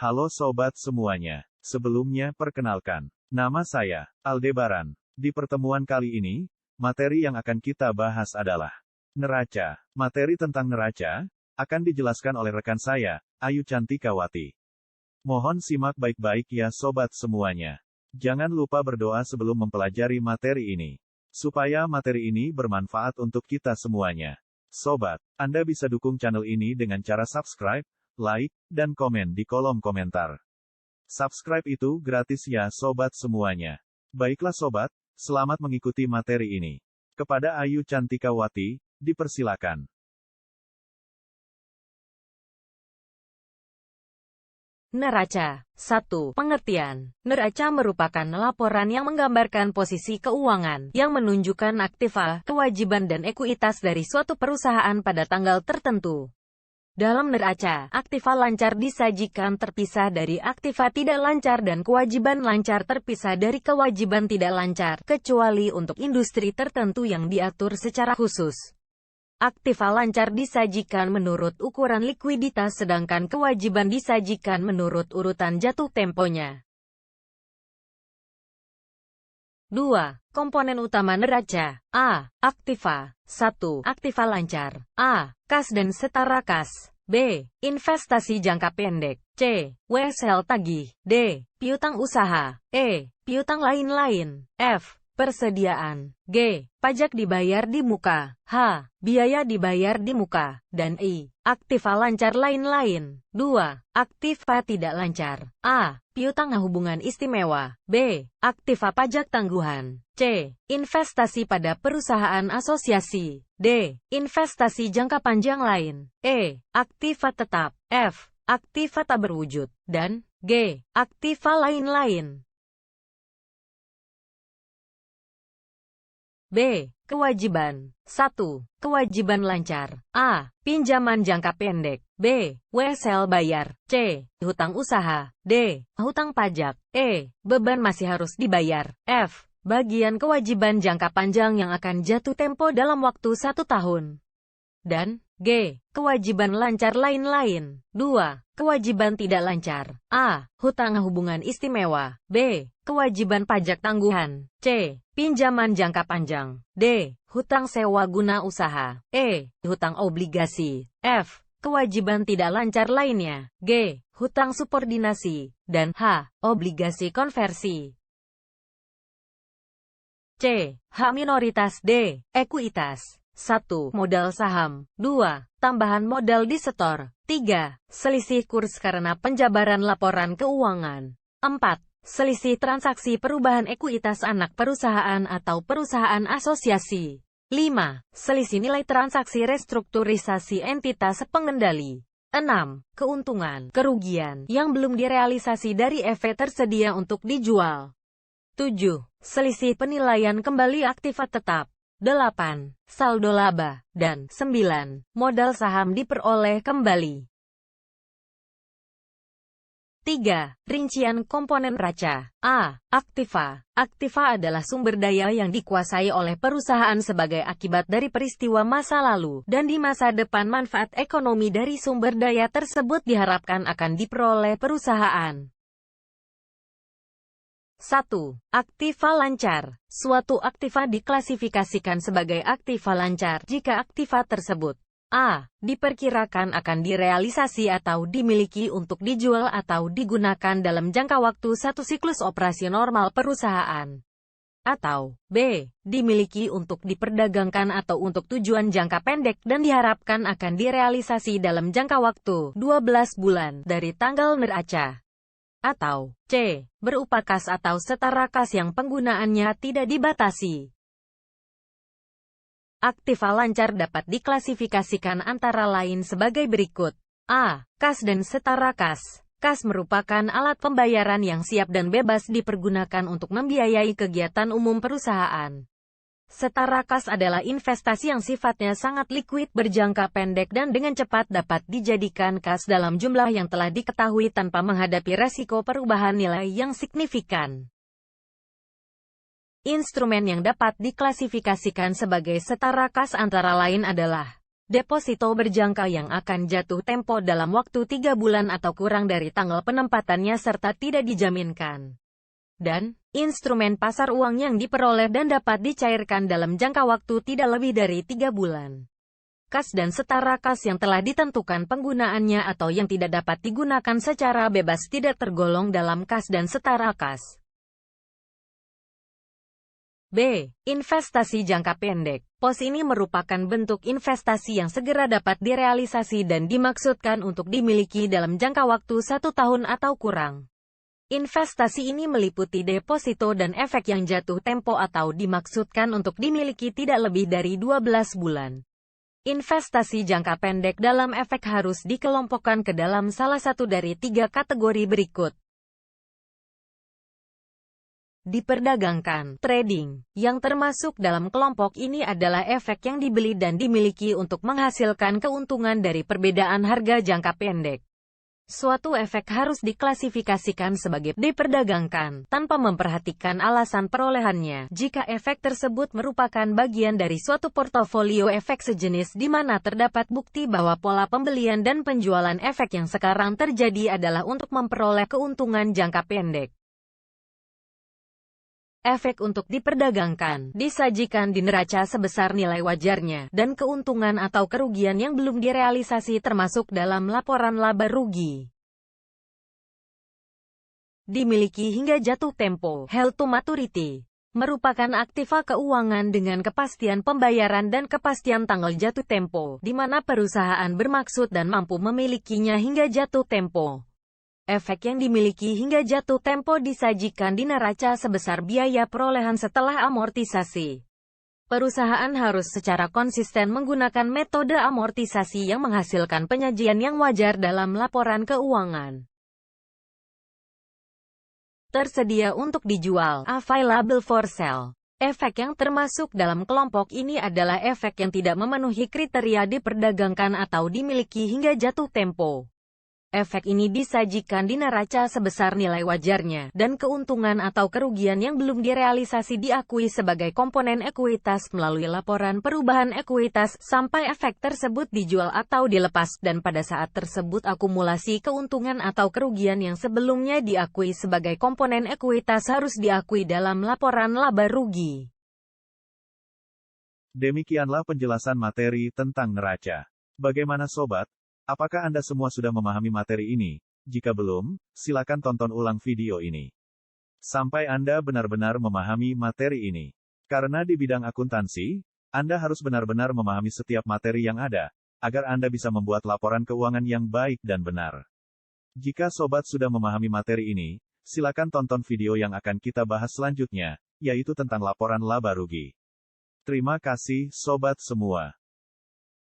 Halo sobat semuanya. Sebelumnya perkenalkan, nama saya Aldebaran. Di pertemuan kali ini, materi yang akan kita bahas adalah neraca. Materi tentang neraca akan dijelaskan oleh rekan saya, Ayu Cantikawati. Mohon simak baik-baik ya sobat semuanya. Jangan lupa berdoa sebelum mempelajari materi ini, supaya materi ini bermanfaat untuk kita semuanya. Sobat, Anda bisa dukung channel ini dengan cara subscribe, like, dan komen di kolom komentar. Subscribe itu gratis ya sobat semuanya. Baiklah sobat, selamat mengikuti materi ini. Kepada Ayu Cantikawati, dipersilakan. Neraca. 1. Pengertian. Neraca merupakan laporan yang menggambarkan posisi keuangan, yang menunjukkan aktiva, kewajiban dan ekuitas dari suatu perusahaan pada tanggal tertentu. Dalam neraca, aktiva lancar disajikan terpisah dari aktiva tidak lancar dan kewajiban lancar terpisah dari kewajiban tidak lancar, kecuali untuk industri tertentu yang diatur secara khusus. Aktiva lancar disajikan menurut ukuran likuiditas sedangkan kewajiban disajikan menurut urutan jatuh temponya. 2. Komponen utama neraca. A. Aktiva. 1. Aktiva lancar. A. Kas dan setara kas. B. Investasi jangka pendek. C. WSL tagih. D. Piutang usaha. E. Piutang lain-lain. F. Persediaan. G. Pajak dibayar di muka. H. Biaya dibayar di muka. Dan I. Aktiva lancar lain-lain. 2. Aktiva tidak lancar. A. Piutang hubungan istimewa. B. Aktiva pajak tangguhan. C. Investasi pada perusahaan asosiasi. D. Investasi jangka panjang lain. E. Aktiva tetap. F. Aktiva tak berwujud. Dan G. Aktiva lain-lain. B. Kewajiban. 1. Kewajiban lancar. A. Pinjaman jangka pendek. B. WSL bayar. C. Hutang usaha. D. Hutang pajak. E. Beban masih harus dibayar. F. Bagian kewajiban jangka panjang yang akan jatuh tempo dalam waktu 1 tahun. Dan G. Kewajiban lancar lain-lain. 2. Kewajiban tidak lancar. A. Hutang hubungan istimewa. B. Kewajiban pajak tangguhan. C. Pinjaman jangka panjang. D. Hutang sewa guna usaha. E. Hutang obligasi. F. Kewajiban tidak lancar lainnya. G. Hutang subordinasi. Dan H. Obligasi konversi. C. Hak minoritas. D. Ekuitas. 1. Modal saham. 2. Tambahan modal di setor. 3. Selisih kurs karena penjabaran laporan keuangan. 4. Selisih transaksi perubahan ekuitas anak perusahaan atau perusahaan asosiasi. 5. Selisih nilai transaksi restrukturisasi entitas pengendali. 6. Keuntungan, kerugian yang belum direalisasi dari EV tersedia untuk dijual. 7. Selisih penilaian kembali aktiva tetap. 8. Saldo laba. Dan 9. Modal saham diperoleh kembali. 3. Rincian komponen neraca. A. Aktiva. Aktiva adalah sumber daya yang dikuasai oleh perusahaan sebagai akibat dari peristiwa masa lalu, dan di masa depan manfaat ekonomi dari sumber daya tersebut diharapkan akan diperoleh perusahaan. 1. Aktiva lancar. Suatu aktiva diklasifikasikan sebagai aktiva lancar jika aktiva tersebut A. Diperkirakan akan direalisasi atau dimiliki untuk dijual atau digunakan dalam jangka waktu satu siklus operasi normal perusahaan. Atau B. Dimiliki untuk diperdagangkan atau untuk tujuan jangka pendek dan diharapkan akan direalisasi dalam jangka waktu 12 bulan dari tanggal neraca. Atau C. Berupa kas atau setara kas yang penggunaannya tidak dibatasi. Aktiva lancar dapat diklasifikasikan antara lain sebagai berikut. A. Kas dan setara kas. Kas merupakan alat pembayaran yang siap dan bebas dipergunakan untuk membiayai kegiatan umum perusahaan. Setara kas adalah investasi yang sifatnya sangat likuid, berjangka pendek dan dengan cepat dapat dijadikan kas dalam jumlah yang telah diketahui tanpa menghadapi resiko perubahan nilai yang signifikan. Instrumen yang dapat diklasifikasikan sebagai setara kas antara lain adalah Deposito berjangka yang akan jatuh tempo dalam waktu 3 bulan atau kurang dari tanggal penempatannya serta tidak dijaminkan. Dan, instrumen pasar uang yang diperoleh dan dapat dicairkan dalam jangka waktu tidak lebih dari 3 bulan. Kas dan setara kas yang telah ditentukan penggunaannya atau yang tidak dapat digunakan secara bebas tidak tergolong dalam kas dan setara kas. B. Investasi jangka pendek. Pos ini merupakan bentuk investasi yang segera dapat direalisasi dan dimaksudkan untuk dimiliki dalam jangka waktu 1 tahun atau kurang. Investasi ini meliputi deposito dan efek yang jatuh tempo atau dimaksudkan untuk dimiliki tidak lebih dari 12 bulan. Investasi jangka pendek dalam efek harus dikelompokkan ke dalam salah satu dari 3 kategori berikut. Diperdagangkan, trading, yang termasuk dalam kelompok ini adalah efek yang dibeli dan dimiliki untuk menghasilkan keuntungan dari perbedaan harga jangka pendek. Suatu efek harus diklasifikasikan sebagai diperdagangkan, tanpa memperhatikan alasan perolehannya, jika efek tersebut merupakan bagian dari suatu portofolio efek sejenis di mana terdapat bukti bahwa pola pembelian dan penjualan efek yang sekarang terjadi adalah untuk memperoleh keuntungan jangka pendek. Efek untuk diperdagangkan disajikan di neraca sebesar nilai wajarnya, dan keuntungan atau kerugian yang belum direalisasi termasuk dalam laporan laba rugi. Dimiliki hingga jatuh tempo, held to maturity, merupakan aktiva keuangan dengan kepastian pembayaran dan kepastian tanggal jatuh tempo, di mana perusahaan bermaksud dan mampu memilikinya hingga jatuh tempo. Efek yang dimiliki hingga jatuh tempo disajikan di neraca sebesar biaya perolehan setelah amortisasi. Perusahaan harus secara konsisten menggunakan metode amortisasi yang menghasilkan penyajian yang wajar dalam laporan keuangan. Tersedia untuk dijual, available for sale. Efek yang termasuk dalam kelompok ini adalah efek yang tidak memenuhi kriteria diperdagangkan atau dimiliki hingga jatuh tempo. Efek ini disajikan di neraca sebesar nilai wajarnya, dan keuntungan atau kerugian yang belum direalisasi diakui sebagai komponen ekuitas melalui laporan perubahan ekuitas, sampai efek tersebut dijual atau dilepas, dan pada saat tersebut akumulasi keuntungan atau kerugian yang sebelumnya diakui sebagai komponen ekuitas harus diakui dalam laporan laba rugi. Demikianlah penjelasan materi tentang neraca. Bagaimana sobat? Apakah Anda semua sudah memahami materi ini? Jika belum, silakan tonton ulang video ini. Sampai Anda benar-benar memahami materi ini. Karena di bidang akuntansi, Anda harus benar-benar memahami setiap materi yang ada, agar Anda bisa membuat laporan keuangan yang baik dan benar. Jika sobat sudah memahami materi ini, silakan tonton video yang akan kita bahas selanjutnya, yaitu tentang laporan laba rugi. Terima kasih, sobat semua.